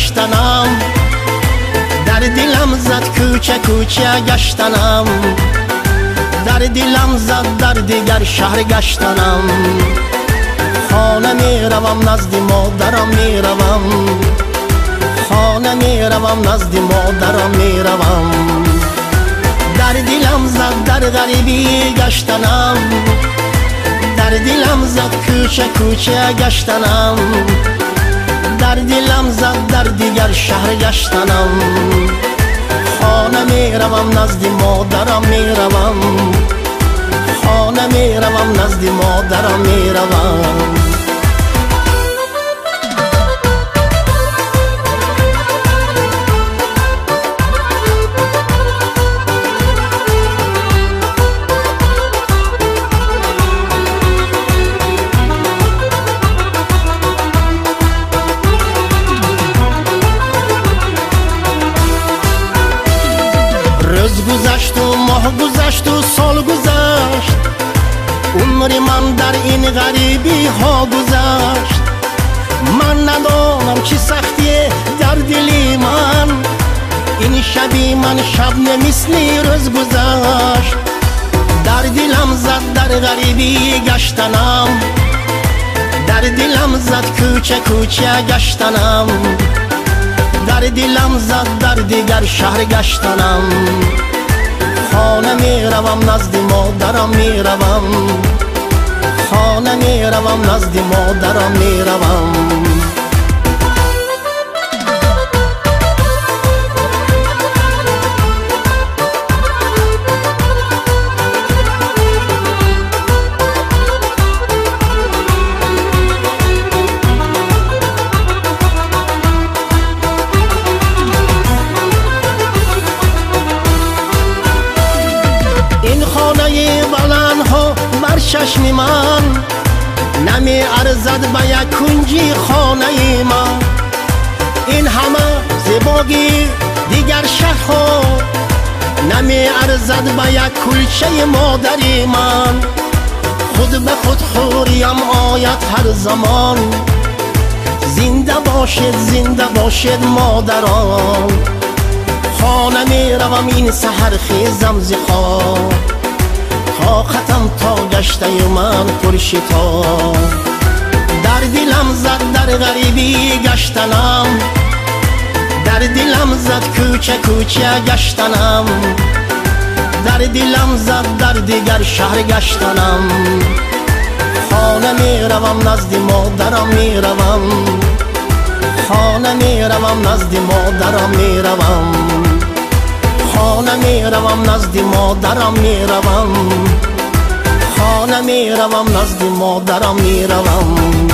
گشتنم، در دلم زد کوچه کوچه گشتنم، در دلم زد در دیگر شهر گشتنم. خانه می روم نزد مادرم می روم، خانه می روم نزد مادرم می روم. در دلم زد در غریبی گشتنم، در دلم زد کوچه کوچه گشتنم، در دلم زد در دیگر شهر گشتنم. خانه می روم نزد مادرم می روم، خانه می روم نزد مادرم می روم. روز گذشت و ماه گذشت و سال گذشت، عمر من در این غریبی ها گذشت. من ندانم چه سختیه در دلی من، این شبی من شب نمیسلی روز گذشت. در دلم زد در غریبی گشتنم، در دلم زد کوچه کوچه گشتنم، در دلم زد در دیگر شهر گشتنم. خانه می روم نزد مادرم می روم، خانه می روم نزد مادرم می روم. این خانه بلند ها بر چشم من، نمی ارزد به یک کنجی خانه من. این همه زیبایی دیگر شهرها، نمی ارزد به یک کلچه مادری من. خود به خود خوریم آید هر زمان، زنده باشد مادران. خانه می روم این سحر خیزم ز خواب، طاقتم تا گشته من پرشتاب. در دلم زد در غریبی گشتنم، در دلم زد کوچه کوچه گشتنم، در دلم زد در دیگر شهر گشتنم. خانه می روم نزد مادرم می روم، خانه می روم نزد مادرم می روم، خانه می روم نزد مادرم می روم، خانه می روم نزد مادرم می روم.